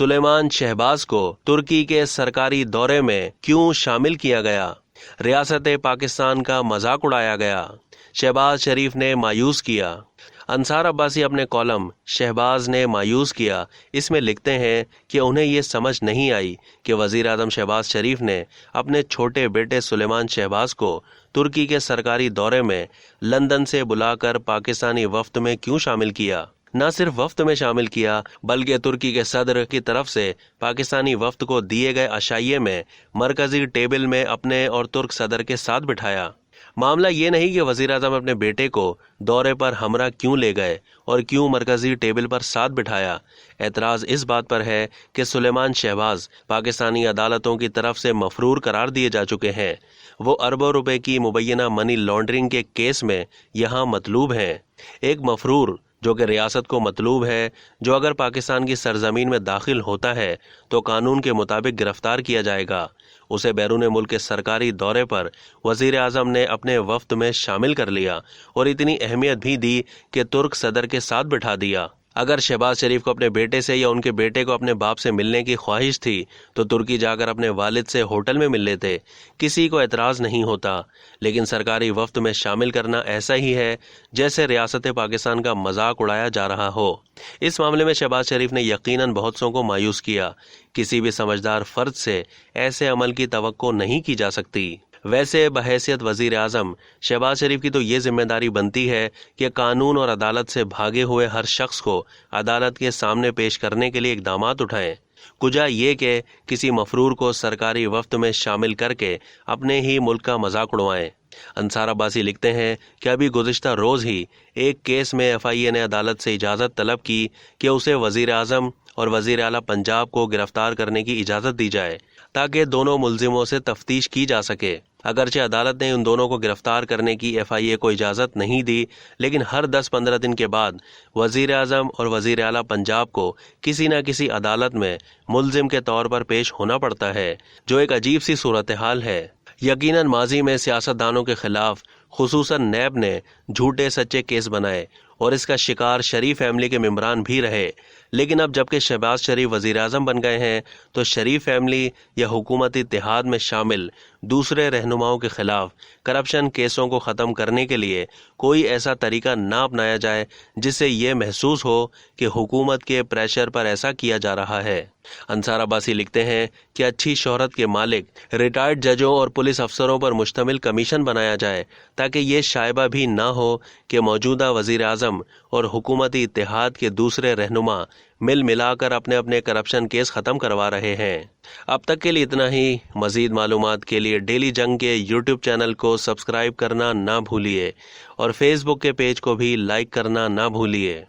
सुलेमान शहबाज को तुर्की के सरकारी दौरे में क्यों शामिल किया गया? रियासत पाकिस्तान का मजाक उड़ाया गया। शहबाज शरीफ ने मायूस किया। अंसार अब्बासी अपने कॉलम शहबाज ने मायूस किया इसमें लिखते हैं कि उन्हें ये समझ नहीं आई कि वज़ीर आज़म शहबाज शरीफ ने अपने छोटे बेटे सुलेमान शहबाज को तुर्की के सरकारी दौरे में लंदन से बुलाकर पाकिस्तानी वफ्द में क्यों शामिल किया। न सिर्फ वफ्द में शामिल किया बल्कि तुर्की के सदर की तरफ से पाकिस्तानी वफ्द को दिए गए अशाइये में मरकजी टेबल में अपने और तुर्क सदर के साथ बिठाया। मामला ये नहीं कि वज़ीर आज़म अपने बेटे को दौरे पर हमरा क्यों ले गए और क्यों मरकजी टेबल पर साथ बिठाया। एतराज़ इस बात पर है कि सुलेमान शहबाज पाकिस्तानी अदालतों की तरफ से मफरूर करार दिए जा चुके हैं। वो अरबों रुपए की मुबैना मनी लॉन्ड्रिंग के केस में यहाँ मतलूब हैं। एक मफरूर जो कि रियासत को मतलूब है, जो अगर पाकिस्तान की सरजमीन में दाखिल होता है तो कानून के मुताबिक गिरफ्तार किया जाएगा। उसे बैरून मुल्क के सरकारी दौरे पर वज़ीर आज़म ने अपने वफ्द में शामिल कर लिया और इतनी अहमियत भी दी कि तुर्क सदर के साथ बिठा दिया। अगर शहबाज शरीफ को अपने बेटे से या उनके बेटे को अपने बाप से मिलने की ख्वाहिश थी तो तुर्की जाकर अपने वालिद से होटल में मिल लेते, किसी को एतराज़ नहीं होता। लेकिन सरकारी वफ्द में शामिल करना ऐसा ही है जैसे रियासत पाकिस्तान का मजाक उड़ाया जा रहा हो। इस मामले में शहबाज शरीफ ने यकीनन बहुत सौ को मायूस किया। किसी भी समझदार फर्द से ऐसे अमल की तवक्को नहीं की जा सकती। वैसे बहैसियत वज़ीर आज़म शहबाज शरीफ की तो ये जिम्मेदारी बनती है कि कानून और अदालत से भागे हुए हर शख्स को अदालत के सामने पेश करने के लिए इक़दामात उठाएं। कुजा ये कि किसी मफरूर को सरकारी वफ्द में शामिल करके अपने ही मुल्क का मजाक उड़वाएं। अंसार अब्बासी लिखते हैं कि अभी गुज़िश्ता रोज़ ही एक केस में FIA ने अदालत से इजाज़त तलब की कि उसे वज़ीर आज़म और वज़ीर आला पंजाब को गिरफ्तार करने की इजाज़त दी जाए ताकि दोनों मुलजिमों से तफ्तीश की जा सके। अगरचे अदालत ने उन दोनों को गिरफ्तार करने की FIA को इजाज़त नहीं दी, लेकिन हर 10-15 दिन के बाद वज़ीर आज़म और वज़ीर आला पंजाब को किसी न किसी अदालत में मुलजिम के तौर पर पेश होना पड़ता है, जो एक अजीब सी सूरत हाल है। यकीनन माजी में सियासतदानों के खिलाफ खुसूसन नैब ने झूठे सच्चे केस बनाए और इसका शिकार शरीफ फैमिली के मेंबरान भी रहे। लेकिन अब जबकि शहबाज शरीफ वज़ीर आज़म बन गए हैं तो शरीफ फैमिली या हुकूमती इत्तेहाद में शामिल दूसरे रहनुमाओं के खिलाफ करप्शन केसों को ख़त्म करने के लिए कोई ऐसा तरीका ना अपनाया जाए जिससे ये महसूस हो कि हुकूमत के प्रेशर पर ऐसा किया जा रहा है। अंसार अब्बासी लिखते हैं कि अच्छी शोहरत के मालिक रिटायर्ड जजों और पुलिस अफसरों पर मुश्तमिल कमीशन बनाया जाए ताकि ये शायबा भी ना हो कि मौजूदा वज़ीर आज़म और हुकूमती इत्तेहाद के दूसरे रहनुमा मिल मिलाकर अपने अपने करप्शन केस ख़त्म करवा रहे हैं। अब तक के लिए इतना ही। मज़ीद मालूमात के लिए डेली जंग के यूट्यूब चैनल को सब्सक्राइब करना ना भूलिए और फेसबुक के पेज को भी लाइक करना ना भूलिए।